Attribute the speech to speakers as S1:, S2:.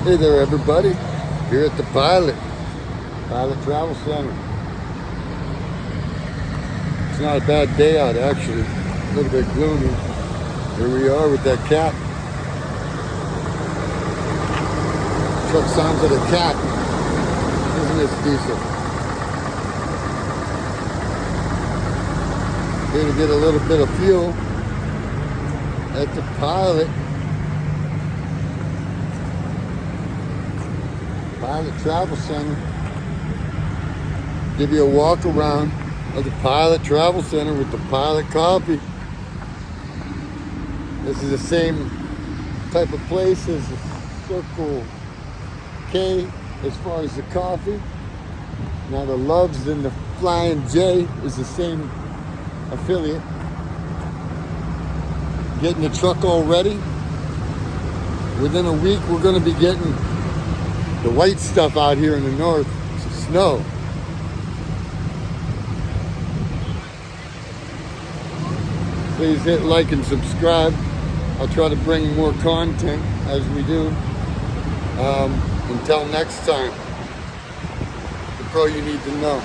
S1: Hey there, everybody. Here at the Pilot Travel Center. It's not a bad day out, actually. A little bit gloomy. Here we are with that cat. Truck sounds like a cat. Isn't this decent? Here to get a little bit of fuel at the Pilot Travel Center. Give you a walk around of the Pilot Travel Center with the Pilot Coffee. This is the same type of place as the Circle K as far as the coffee. Now the Loves and the Flying J is the same affiliate. Getting the truck all ready. Within a week we're going to be getting the white stuff out here in the north. It's snow. Please hit like and subscribe. I'll try to bring more content as we do. Until next time, the pro you need to know.